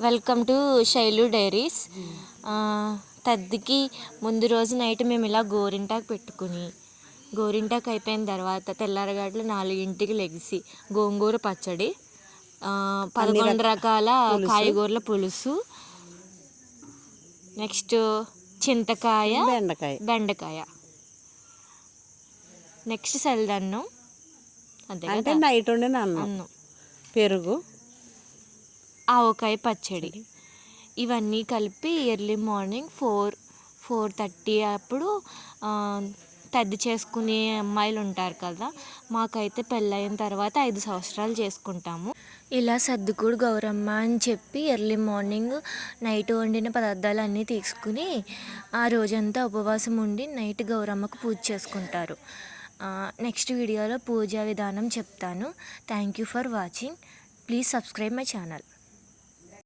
Welcome to Shailu diaries. తద్దికి ముందు రోజు నైట్ మేము ఇలా గోరింటాకు పెట్టుకుని, గోరింటాకు అయిపోయిన తర్వాత తెల్లారగాట్లు 4ంటికి లెగిసి గోంగూర పచ్చడి, 11 రకాల కాయగూరల పులుసు, నెక్స్ట్ చింతకాయ, బెండకాయ, నెక్స్ట్ సల్దన్నం, అంటే నైట్ వండిన అన్నం, పెరుగు, ఆవకాయ పచ్చడి, ఇవన్నీ కలిపి ఎర్లీ మార్నింగ్ 4:30 అప్పుడు తద్ది చేసుకునే అమ్మాయిలు ఉంటారు కదా, మాకైతే పెళ్ళయిన తర్వాత 5 సంవత్సరాలు చేసుకుంటాము. ఇలా సర్దుకూడు గౌరమ్మ అని చెప్పి ఎర్లీ మార్నింగ్ నైట్ వండిన పదార్థాలన్నీ తీసుకుని ఆ రోజంతా ఉపవాసం ఉండి నైట్ గౌరమ్మకు పూజ చేసుకుంటారు. నెక్స్ట్ వీడియోలో పూజా విధానం చెప్తాను. Thank you for watching. Please subscribe my channel.